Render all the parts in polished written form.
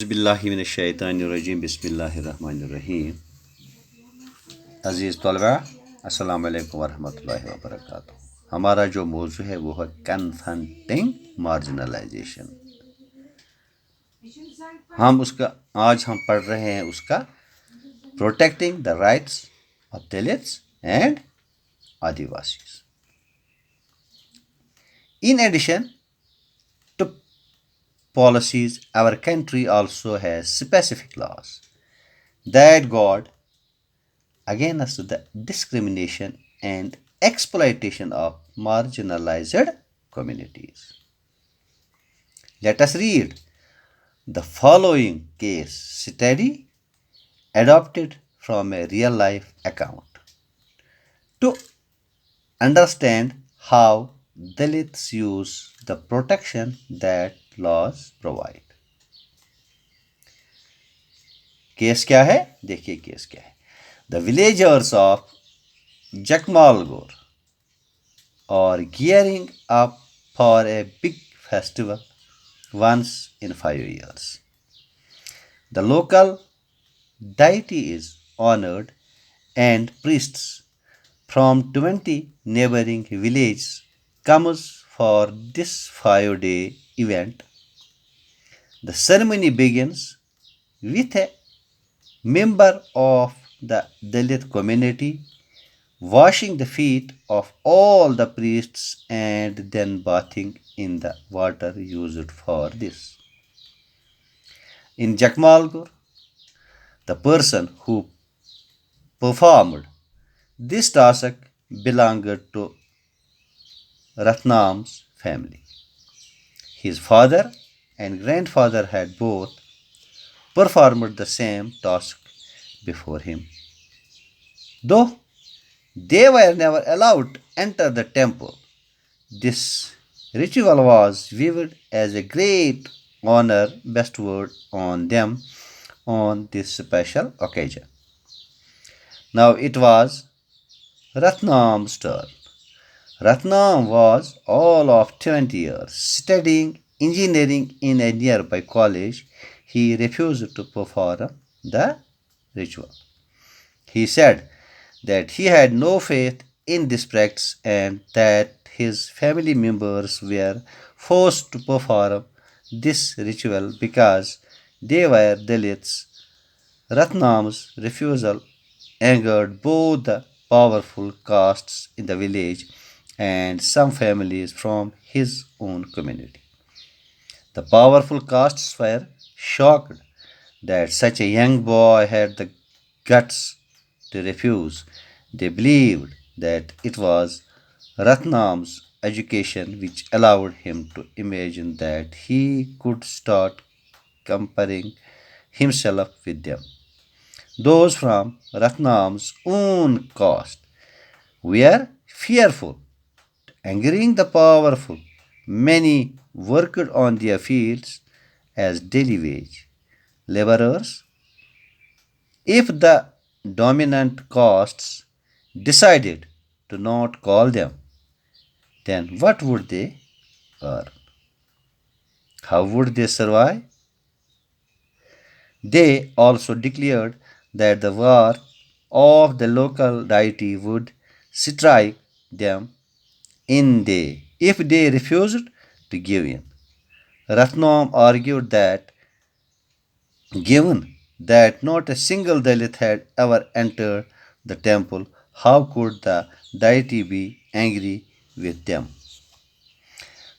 बिस्मिल्लाहिमिनश्शैतानिर्रजीम बिस्मिल्लाहिर्रहमानिर्रहीम अज़ीज़ तलबा अस्सलाम वालेकुम वरहमतुल्लाहि वबरकातुहू। हमारा जो मौजू है वो है कन्फ्रंटिंग मार्जिनलाइजेशन। हम पढ़ रहे हैं उसका protecting the rights of Dalits and Adivasis. In addition to policies, our country also has specific laws that guard against the discrimination and exploitation of marginalized communities. Let us read the following case study adopted from a real life account to understand how Dalits use the protection that laws provide. Case क्या है? देखिए case क्या है. The villagers of Jakmalgur are gearing up for a big festival once in 5 years. The local deity is honored and priests from 20 neighboring villages comes for this 5-day event. The ceremony begins with a member of the Dalit community washing the feet of all the priests and then bathing in the water used for this. In Jakmalgur, the person who performed this task belonged to Ratnam's family. His father and grandfather had both performed the same task before him. Though they were never allowed to enter the temple, this ritual was viewed as a great honor bestowed on them on this special occasion. Now it was Ratnam's turn. Ratnam was all of 20 years studying engineering in a nearby college. He refused to perform the ritual. He said that he had no faith in this practice and that his family members were forced to perform this ritual because they were Dalits. Ratnam's refusal angered both the powerful castes in the village and some families from his own community. The powerful castes were shocked that such a young boy had the guts to refuse. They believed that it was Ratnam's education which allowed him to imagine that he could start comparing himself with them. Those from Ratnam's own caste were fearful, angering the powerful. Many worked on their fields as daily wage laborers. If the dominant castes decided to not call them, then what would they earn? How would they survive? They also declared that the war of the local deity would strike them if they refused to give in. Ratnam argued that given that not a single Dalit had ever entered the temple, how could the deity be angry with them?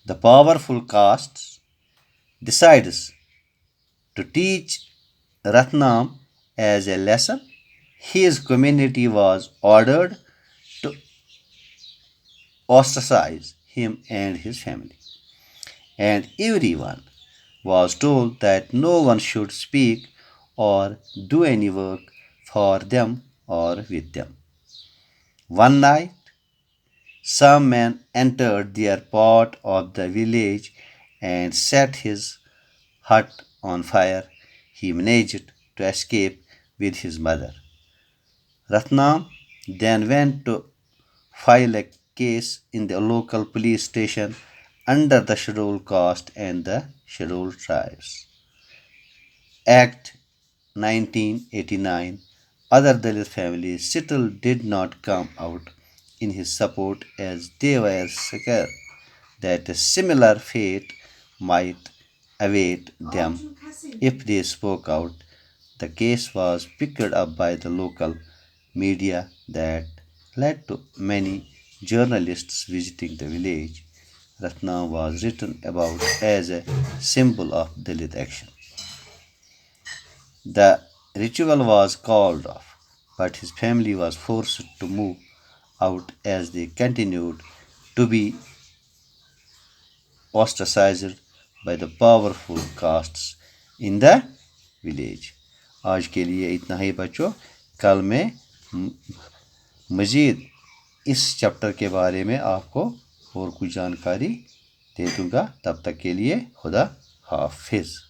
The powerful castes decides to teach Ratnam as a lesson. His community was ordered to ostracize him and his family, and everyone was told that no one should speak or do any work for them or with them. One night, some men entered their part of the village and set his hut on fire. He managed to escape with his mother. Ratnam then went to file a case in the local police station under the scheduled caste and the scheduled tribes. Act 1989, other Dalit families still did not come out in his support as they were scared that a similar fate might await them if they spoke out. The case was picked up by the local media that led to many journalists visiting the village. Ratnam was written about as a symbol of Dalit action. The ritual was called off, but his family was forced to move out as they continued to be ostracized by the powerful castes in the village. आज के लिए इतना ही बच्चों, कल मैं मज़ीद इस chapter के बारे में आपको और कुछ जानकारी दे दूँगा। तब तक के लिए खुदा हाफिज़।